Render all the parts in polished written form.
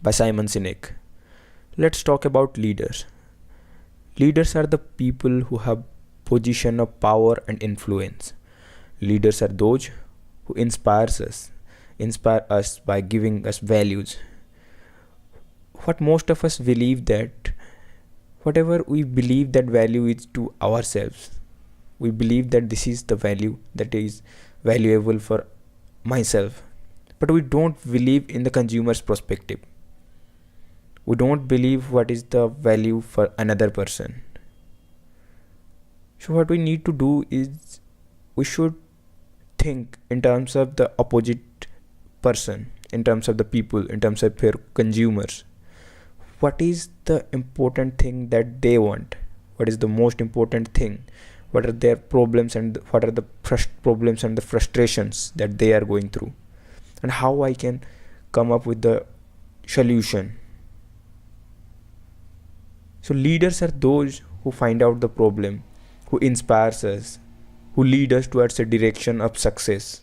by Simon Sinek. Let's talk about leaders. Leaders are the people who have position of power and influence. Leaders are those who inspire us by giving us values. What most of us believe that whatever we believe that value is to ourselves, we believe that this is the value that is valuable for myself, but we don't believe in the consumer's perspective. We don't believe what is the value for another person. So what we need to do is we should think in terms of the opposite person, in terms of the people, in terms of their consumers. What is the important thing that they want? What is the most important thing? What are their problems and what are the problems and the frustrations that they are going through? And how I can come up with the solution. So leaders are those who find out the problem, who inspires us, who lead us towards a direction of success.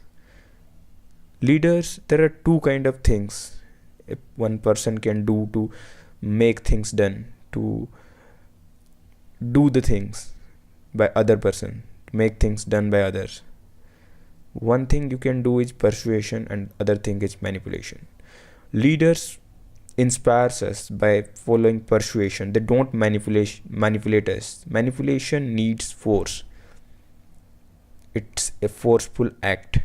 Leaders, there are two kind of things if one person can do to make things done, to do the things by other person, to make things done by others. One thing you can do is persuasion and other thing is manipulation. Leaders inspires us by following persuasion. They don't manipulate us. Manipulation needs force. It's a forceful act.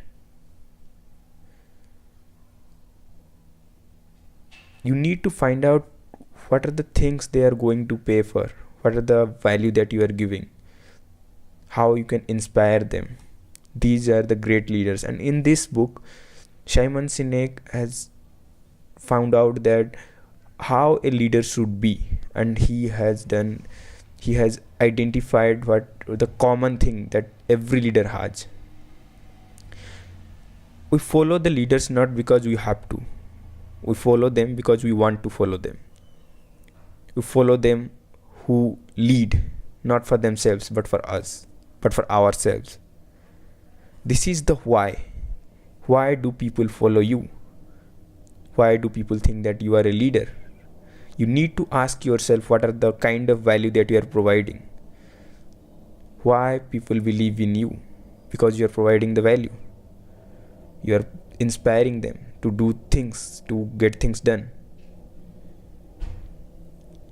You need to find out what are the things they are going to pay for, what are the value that you are giving, how you can inspire them. These are the great leaders. And in this book, Simon Sinek has found out that how a leader should be, and he has identified what the common thing that every leader has. We follow the leaders not because we have to. We follow them because we want to follow them. We follow them who lead, not for themselves, but for us, but for ourselves. This is the why. Why do people follow you? Why do people think that you are a leader? You need to ask yourself what are the kind of value that you are providing. Why people believe in you? Because you are providing the value. You are inspiring them to do things, to get things done.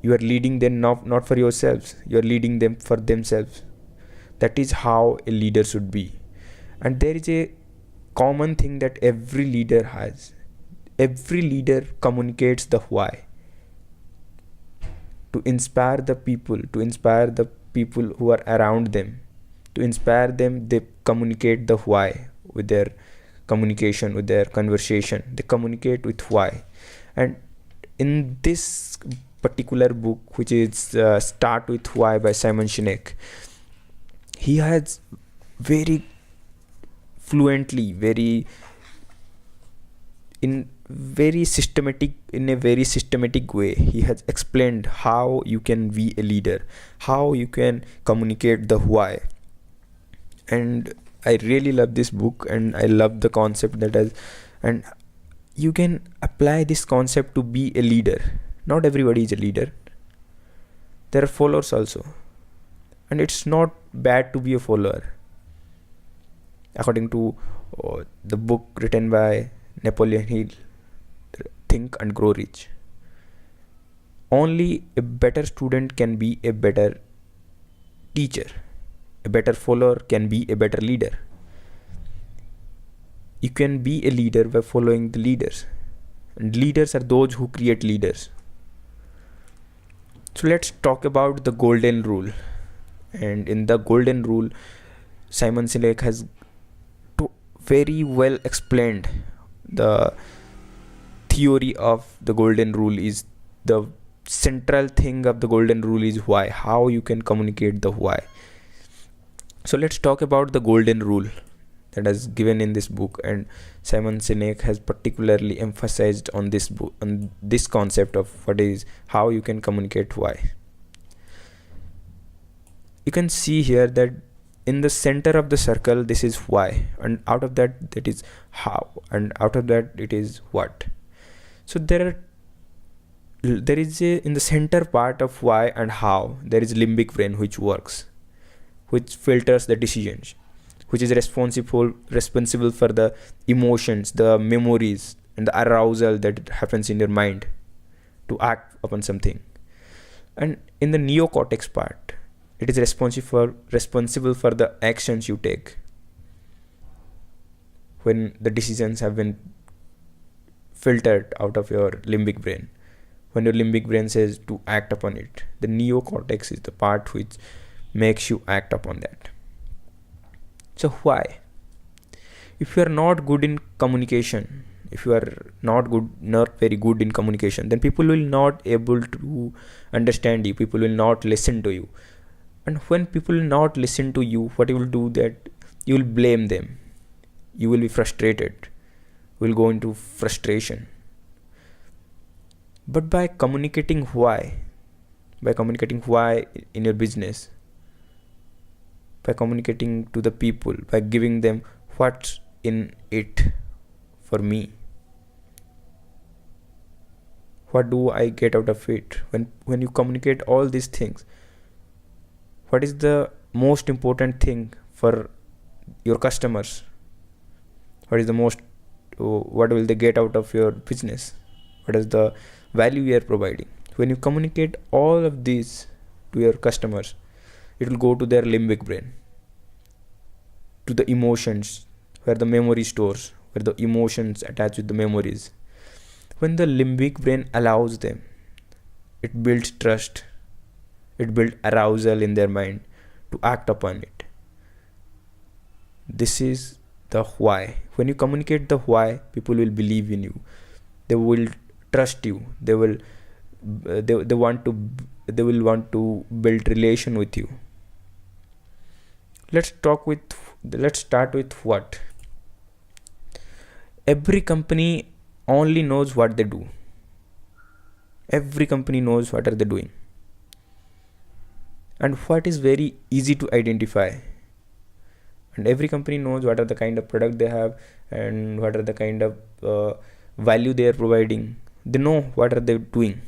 You are leading them not for yourselves. You are leading them for themselves. That is how a leader should be. And there is a common thing that every leader has. Every leader communicates the why. To inspire the people who are around them. To inspire them, they communicate the why with their communication, with their conversation. They communicate with why. And in this particular book, which is Start With Why by Simon Sinek, he has very fluently, in a very systematic way, he has explained how you can be a leader, how you can communicate the why. And I really love this book, and I love the concept and you can apply this concept to be a leader. Not everybody is a leader. There are followers also, and it's not bad to be a follower. According to the book written by Napoleon Hill, Think and Grow Rich, only a better student can be a better teacher. A better follower can be a better leader. You can be a leader by following the leaders, and leaders are those who create leaders. So let's talk about the golden rule. And in the golden rule, Simon Sinek has very well explained the theory of the golden rule. Is the central thing of the golden rule is why, how you can communicate the why. So let's talk about the golden rule that is given in this book, and Simon Sinek has particularly emphasized on this book, on this concept of how you can communicate why. You can see here that in the center of the circle, this is why, and out of that is how, and out of that it is what. So there are there is in the center part of why and how, there is limbic brain which works, which filters the decisions, which is responsible for the emotions, the memories, and the arousal that happens in your mind to act upon something. And in the neocortex part, it is responsible for the actions you take when the decisions have been filtered out of your limbic brain. When your limbic brain says to act upon it, the neocortex is the part which makes you act upon that. So why? If you are not good in communication, if you are not very good in communication, then people will not able to understand you. People will not listen to you. And when people will not listen to you, what you will do, that you will blame them. You will be frustrated. You will go into frustration. But by communicating why in your business, by communicating to the people, by giving them what's in it for me, what do I get out of it, when you communicate all these things, what is the most important thing for your customers, what will they get out of your business, what is the value you are providing. When you communicate all of these to your customers, it will go to their limbic brain, to the emotions, where the memory stores, where the emotions attach with the memories. When the limbic brain allows them, it builds trust, it builds arousal in their mind to act upon it. This is the why. When you communicate the why, people will believe in you, they will trust you, they will want to build relation with you. Let's start with what. Every company only knows what they do. Every company knows what are they doing, and what is very easy to identify. And every company knows what are the kind of product they have, and what are the kind of value they are providing. They know what are they doing,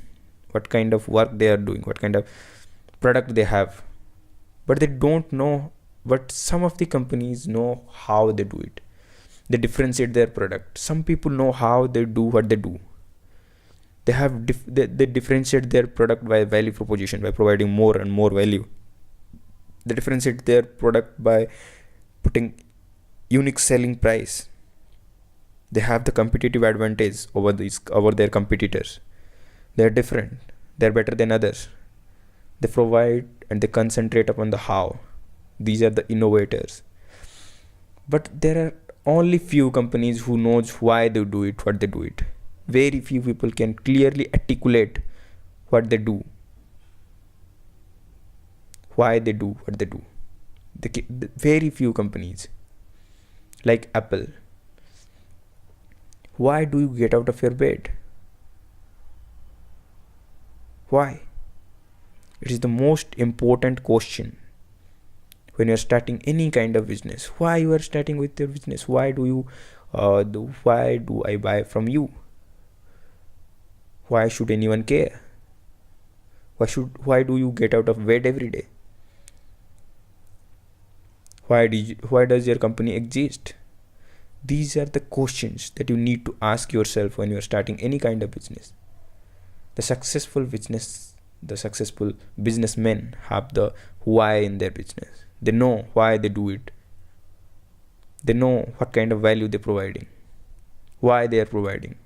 what kind of work they are doing, what kind of product they have, but they don't know. But some of the companies know how they do it. They differentiate their product. Some people know how they do what they do. They have they differentiate their product by value proposition, by providing more and more value. They differentiate their product by putting unique selling price. They have the competitive advantage over their competitors. They are different. They are better than others. They provide and they concentrate upon the how. These are the innovators. But there are only few companies who knows why they do it, what they do it. Very few people can clearly articulate what they do, why they do what they do. Very few companies, like Apple. Why do you get out of your bed? Why? It is the most important question when you are starting any kind of business. Why you are starting with your business? Why do I buy from you? Why should anyone care? Why do you get out of bed every day? Why does your company exist? These are the questions that you need to ask yourself when you are starting any kind of business. The successful businessmen have the why in their business. They know why they do it. They know what kind of value they're providing, why they are providing.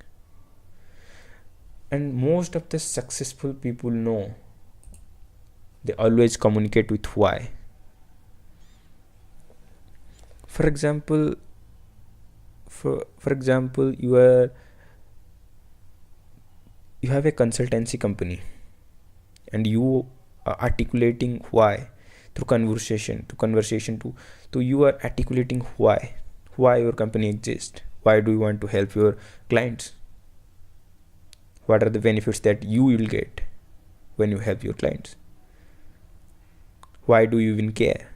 And most of the successful people know, they always communicate with why. For example, you have a consultancy company, and you are articulating why through conversation to you are articulating why your company exists. Why do you want to help your clients? What are the benefits that you will get when you help your clients? Why do you even care?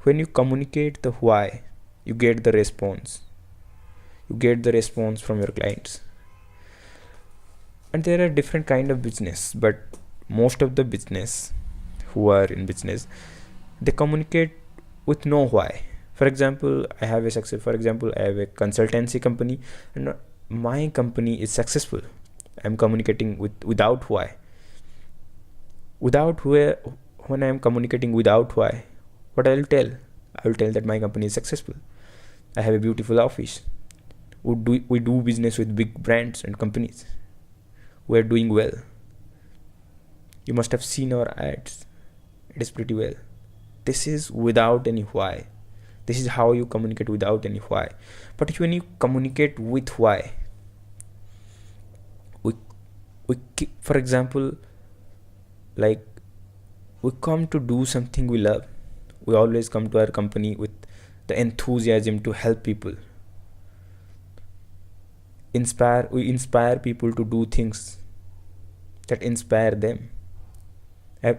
When you communicate the why, you get the response. You get the response from your clients. And there are different kind of business, but most of the business who are in business, they communicate with no why. For example, I have a consultancy company, and my company is successful. I'm communicating without why. Without where When I am communicating without why, what I will tell that my company is successful. I have a beautiful office. We do business with big brands and companies. We are doing well. You must have seen our ads. It is pretty well. This is without any why. This is how you communicate without any why. But when you communicate with why, for example, like, we come to do something we love. We always come to our company with the enthusiasm to help people. We inspire people to do things that inspire them.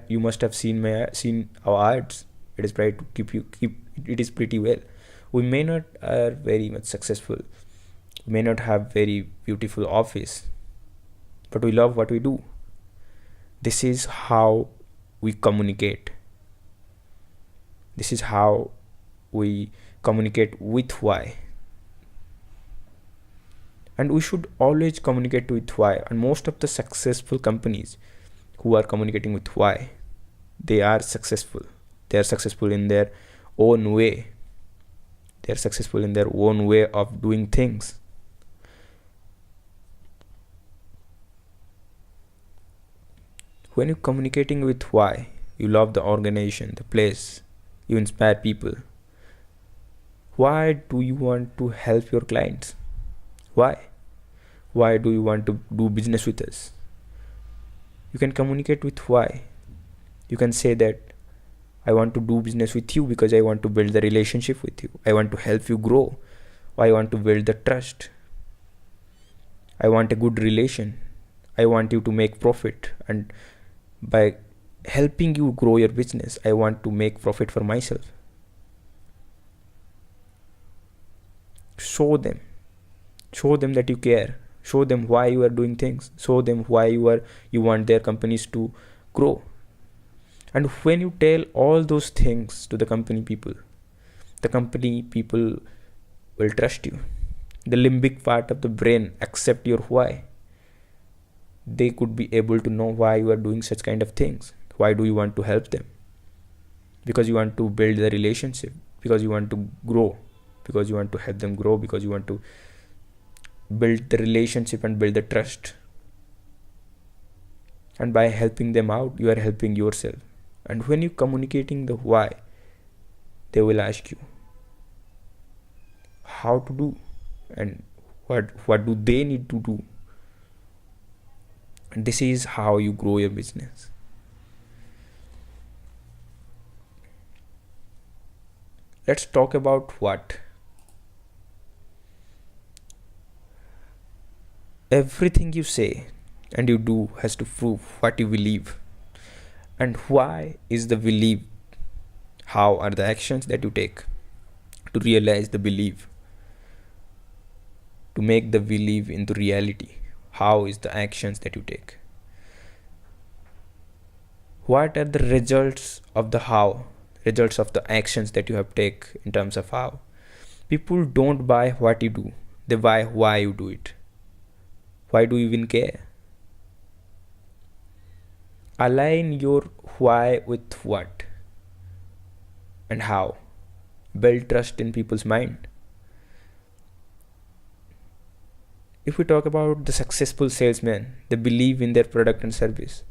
You must have seen our ads. It is right to keep it is pretty well. We may not are very much successful, we may not have very beautiful office, but we love what we do. This is how we communicate. This is how we communicate with why. And we should always communicate with why. And most of the successful companies who are communicating with why, they are successful. They are successful in their own way. They are successful in their own way of doing things. When you're communicating with why, you love the organization, the place, you inspire people. Why do you want to help your clients? Why? Why do you want to do business with us? You can communicate with why. You can say that I want to do business with you because I want to build the relationship with you. I want to help you grow. I want to build the trust. I want a good relation. I want you to make profit, and by helping you grow your business, I want to make profit for myself. Show them that you care. Show them why you are doing things. Show them why you want their companies to grow. And when you tell all those things to the company people will trust you. The limbic part of the brain accept your why. They could be able to know why you are doing such kind of things. Why do you want to help them? Because you want to build the relationship, because you want to grow, because you want to help them grow, because you want to build the relationship and build the trust. And by helping them out, you are helping yourself. And when you're communicating the why, they will ask you how to do and what do they need to do. And this is how you grow your business. Let's talk about what. Everything you say and you do has to prove what you believe. And why is the belief? How are the actions that you take to realize the belief? To make the belief into reality, how is the actions that you take? What are the results of the how? Results of the actions that you have take in terms of how. People don't buy what you do, they buy why you do it. Why do you even care? Align your why with what and how. Build trust in people's mind. If we talk about the successful salesman, they believe in their product and service.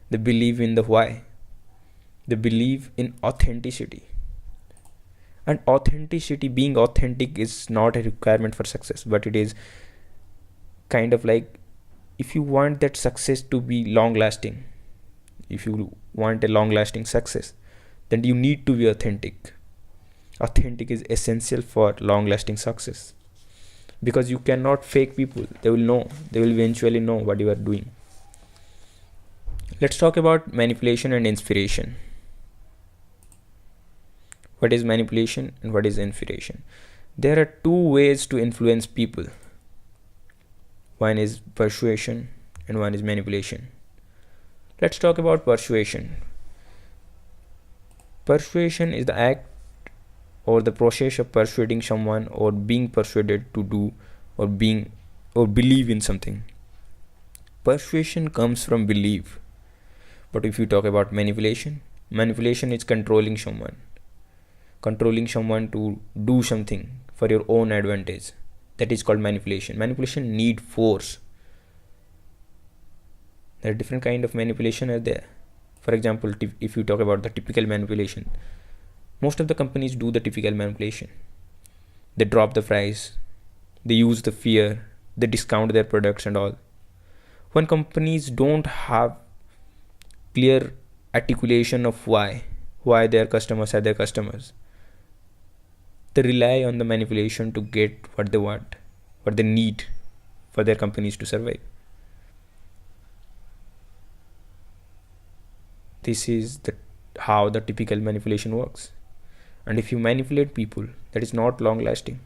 They believe in the why. They believe in authenticity. And being authentic is not a requirement for success, but it is kind of like, if you want that success to be long lasting, if you want a long lasting success, then you need to be authentic. Authentic is essential for long lasting success, because you cannot fake people. They will eventually know what you are doing. Let's talk about manipulation and inspiration. What is manipulation and what is inspiration? There are two ways to influence people. One is persuasion and one is manipulation. Let's talk about persuasion. Persuasion is the act or the process of persuading someone or being persuaded to do or being or believe in something. Persuasion comes from belief. But if you talk about manipulation, manipulation is controlling someone to do something for your own advantage. That is called manipulation. Manipulation need force. There are different kind of manipulation are there. For example, if you talk about the typical manipulation, most of the companies do the typical manipulation. They drop the price, they use the fear, they discount their products and all. When companies don't have clear articulation of why their customers are their customers, they rely on the manipulation to get what they want, what they need for their companies to survive. This is how the typical manipulation works. And if you manipulate people, that is not long lasting.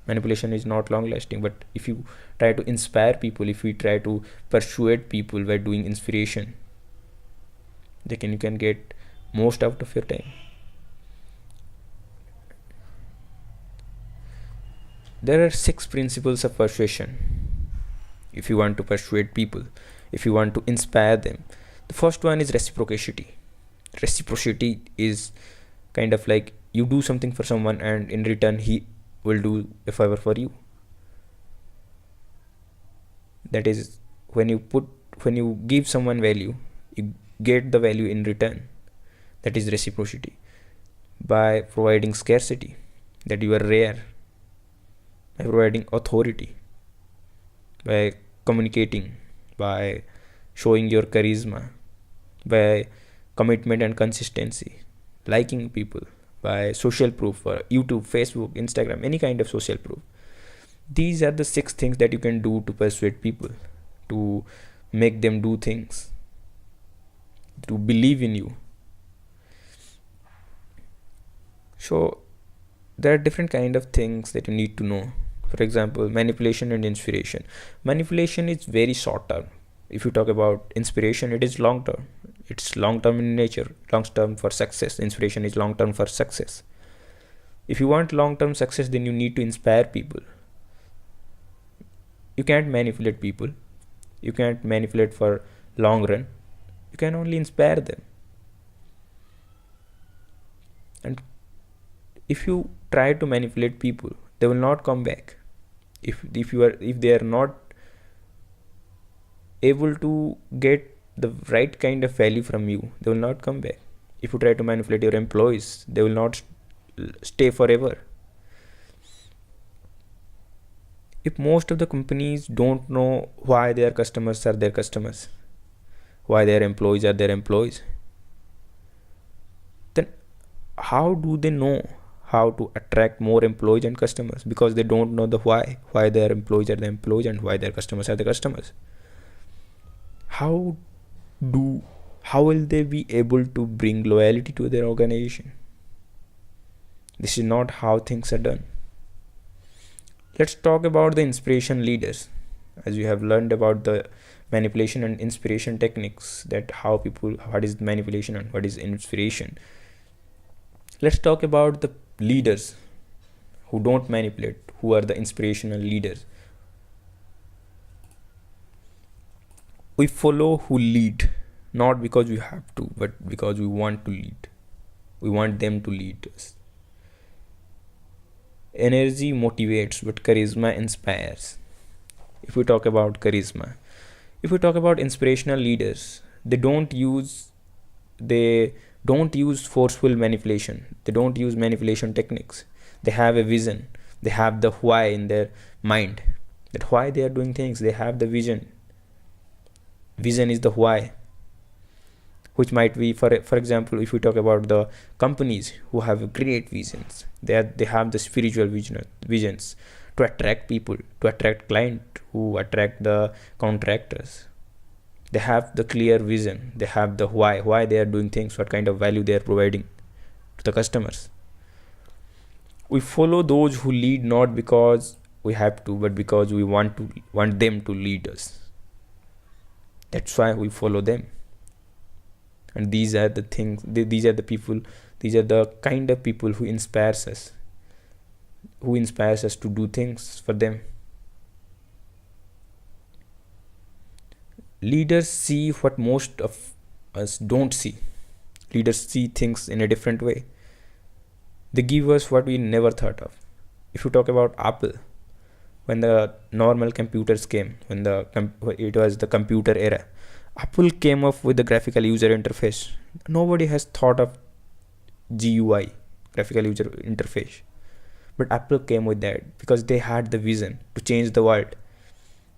Manipulation is not long lasting. But if you try to inspire people, if we try to persuade people by doing inspiration, you can get most out of your time. There are 6 principles of persuasion. If you want to persuade people, if you want to inspire them, the first one is reciprocity. Reciprocity is kind of like you do something for someone and in return he will do a favor for you. That is, when you give someone value, you get the value in return. That is reciprocity. By providing scarcity, that you are rare, by providing authority, by communicating, by showing your charisma, by commitment and consistency, liking people, by social proof for YouTube, Facebook, Instagram, any kind of social proof. These are the 6 things that you can do to persuade people, to make them do things, to believe in you. So there are different kind of things that you need to know. For example, manipulation and inspiration. Manipulation is very short term. If you talk about inspiration, it is long term. It's long term in nature, long term for success. Inspiration is long term for success. If you want long term success, then you need to inspire people. You can't manipulate people. You can't manipulate for long run. You can only inspire them. And if you try to manipulate people, they will not come back. If they are not able to get the right kind of value from you, they will not come back. If you try to manipulate your employees, they will not stay forever. If most of the companies don't know why their customers are their customers, why their employees are their employees, then how do they know how to attract more employees and customers? Because they don't know the why their employees are the employees and why their customers are the customers. How will they be able to bring loyalty to their organization? This is not how things are done. Let's talk about the inspiration leaders. As you have learned about the manipulation and inspiration techniques, that what is manipulation and what is inspiration. Let's talk about the leaders who don't manipulate, who are the inspirational leaders. We follow who lead, not because we have to, but because we want to lead. We want them to lead us. Energy motivates, but charisma inspires. If we talk about charisma, if we talk about inspirational leaders, they don't use forceful manipulation. They don't use manipulation techniques. They have a vision. They have the why in their mind, that why they are doing things. They have the vision. Vision is the why, which might be, for example, if we talk about the companies who have great visions, they have the spiritual visions to attract people, to attract client, who attract the contractors. They have the clear vision. They have the why they are doing things, what kind of value they are providing to the customers. We follow those who lead, not because we have to, but because we want them to lead us. That's why we follow them. And these are the things, these are the people, these are the kind of people who inspires us to do things for them. Leaders see what most of us don't see. Leaders see things in a different way. They give us what we never thought of. If you talk about Apple, when the normal computers came, when it was the computer era, Apple came up with the graphical user interface. Nobody has thought of GUI, graphical user interface, but Apple came with that because they had the vision to change the world.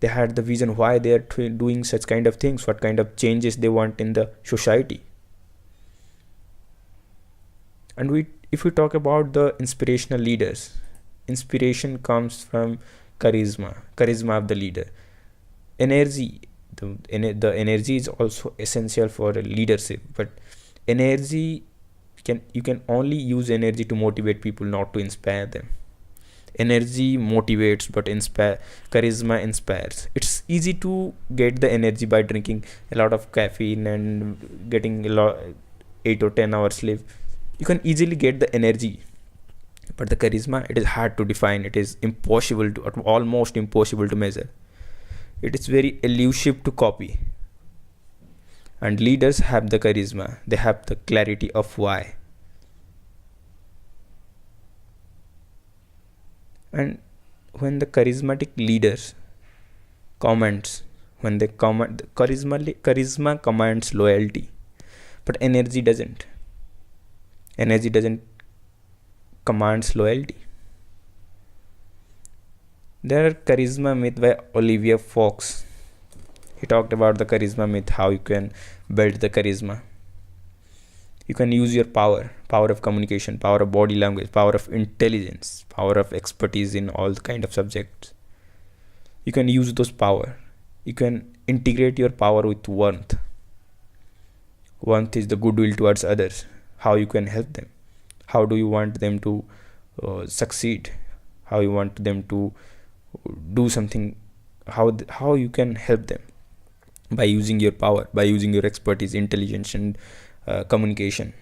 They had the vision why they are doing such kind of things, what kind of changes they want in the society. And if we talk about the inspirational leaders, inspiration comes from charisma of the leader. Energy, the energy is also essential for leadership, but energy you can only use energy to motivate people, not to inspire them. Energy motivates, but charisma inspires. It's easy to get the energy by drinking a lot of caffeine and getting a lot 8 or 10 hours sleep. You can easily get the energy, but the charisma, it is hard to define. It is almost impossible to measure. It is very elusive to copy. And leaders have the charisma, they have the clarity of why. And when the charismatic leaders comments, when they comment, charisma commands loyalty, but energy doesn't. Energy doesn't commands loyalty. There are charisma myth by Olivia Fox. He talked about the charisma myth, how you can build the charisma. You can use your power of communication, power of body language, power of intelligence, power of expertise in all kind of subjects. You can use those power. You can integrate your power with warmth. Warmth is the goodwill towards others. How you can help them. How do you want them to succeed? How you want them to do something? How you can help them by using your power, by using your expertise, intelligence, and communication.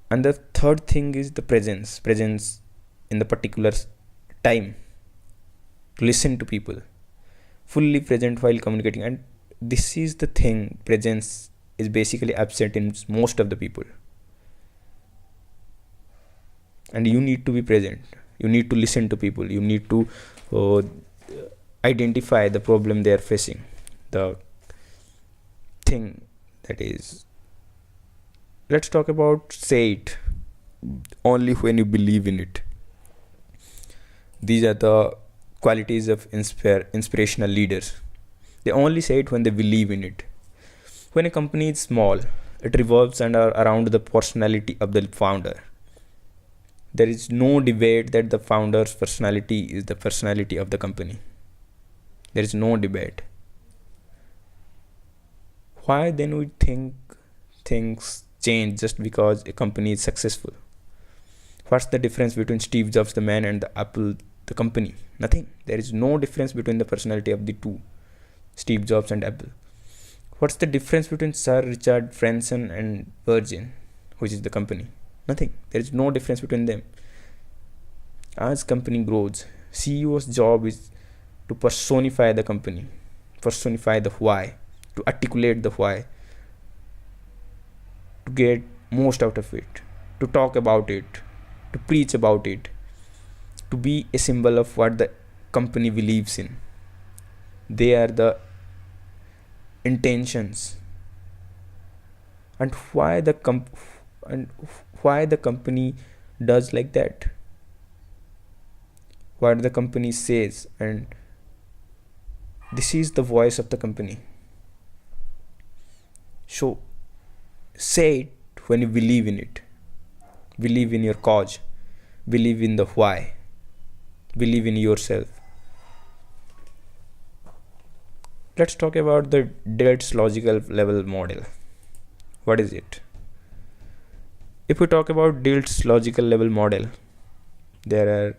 And the third thing is the presence in the particular time, to listen to people, fully present while communicating. And this is the thing, presence is basically absent in most of the people. And you need to be present, you need to listen to people, you need to identify the problem they are facing, the thing that is. Let's talk about say it only when you believe in it. These are the qualities of inspirational leaders. They only say it when they believe in it. When a company is small, it revolves around the personality of the founder. There is no debate that the founder's personality is the personality of the company. There is no debate. Why then we think things change just because a company is successful? What's the difference between Steve Jobs the man and the Apple the company? Nothing. There is no difference between the personality of the two, Steve Jobs and Apple. What's the difference between Sir Richard Branson and Virgin, which is the company? Nothing. There is no difference between them. As company grows, CEO's job is to personify the company, personify the why, to articulate the why, to get most out of it, to talk about it, to preach about it, to be a symbol of what the company believes in. They are the intentions. And why the company does like that, what the company says, and this is the voice of the company. So say it when you believe in it, believe in your cause, believe in the why, believe in yourself. Let's talk about the Delt's logical level model. What is it? If we talk about Delt's logical level model, there are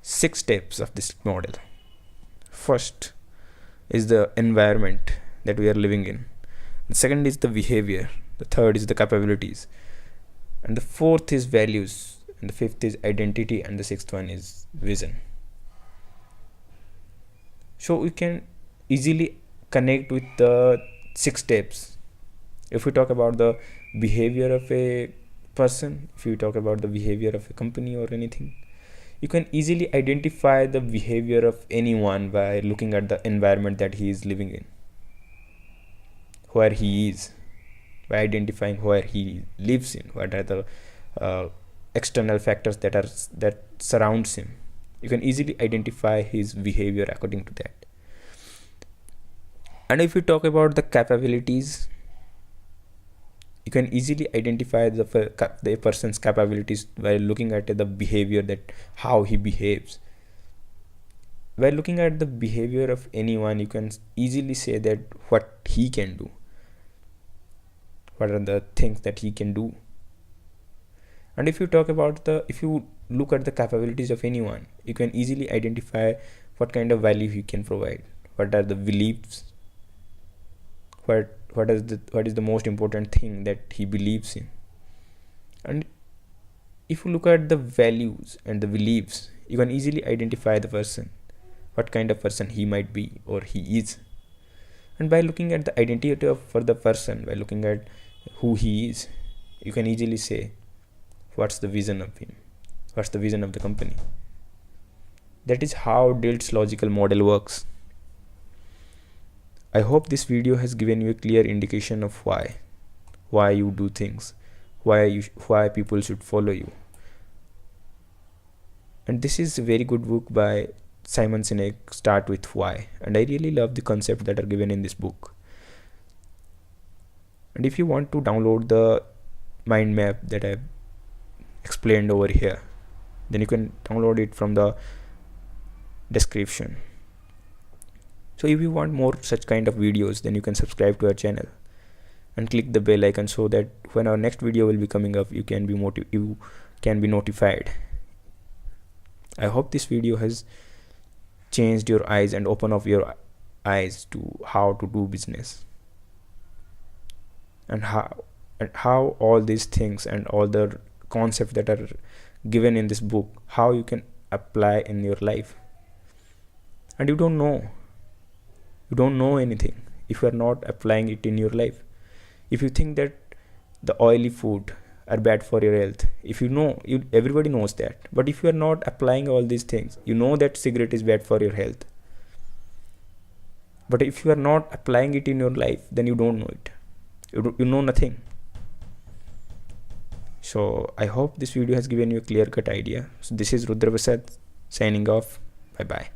6 steps of this model. First, is the environment that we are living in. The second is the behavior. The third is the capabilities. And the fourth is values. And the fifth is identity. And the sixth one is vision. So we can easily connect with the 6 steps. If we talk about the behavior of a person, if we talk about the behavior of a company or anything, you can easily identify the behavior of anyone by looking at the environment that he is living in, where he is, by identifying where he lives in, what are the external factors that surrounds him. You can easily identify his behavior according to that. And if we talk about the capabilities, you can easily identify the person's capabilities by looking at the behavior, that how he behaves. By looking at the behavior of anyone, you can easily say that what he can do, what are the things that he can do. And if you look at the capabilities of anyone, you can easily identify what kind of value he can provide, what are the beliefs, what is the most important thing that he believes in. And if you look at the values and the beliefs, you can easily identify the person, what kind of person he might be or he is. And by looking at the identity for the person, by looking at who he is, you can easily say what's the vision of him, what's the vision of the company. That is how Dilt's logical model works. I hope this video has given you a clear indication of why you do things, why people should follow you. And this is a very good book by Simon Sinek, Start with Why. And I really love the concepts that are given in this book. And if you want to download the mind map that I've explained over here, then you can download it from the description. So if you want more such kind of videos, then you can subscribe to our channel and click the bell icon so that when our next video will be coming up, you can be notified. I hope this video has changed your eyes and opened up your eyes to how to do business, and how all these things and all the concepts that are given in this book, how you can apply in your life. And you don't know anything if you are not applying it in your life. If you think that the oily food are bad for your health, everybody knows that, but if you are not applying all these things, you know that cigarette is bad for your health, but if you are not applying it in your life, then you don't know it. You know nothing. So I hope this video has given you a clear-cut idea. So this is Rudra signing off. Bye bye.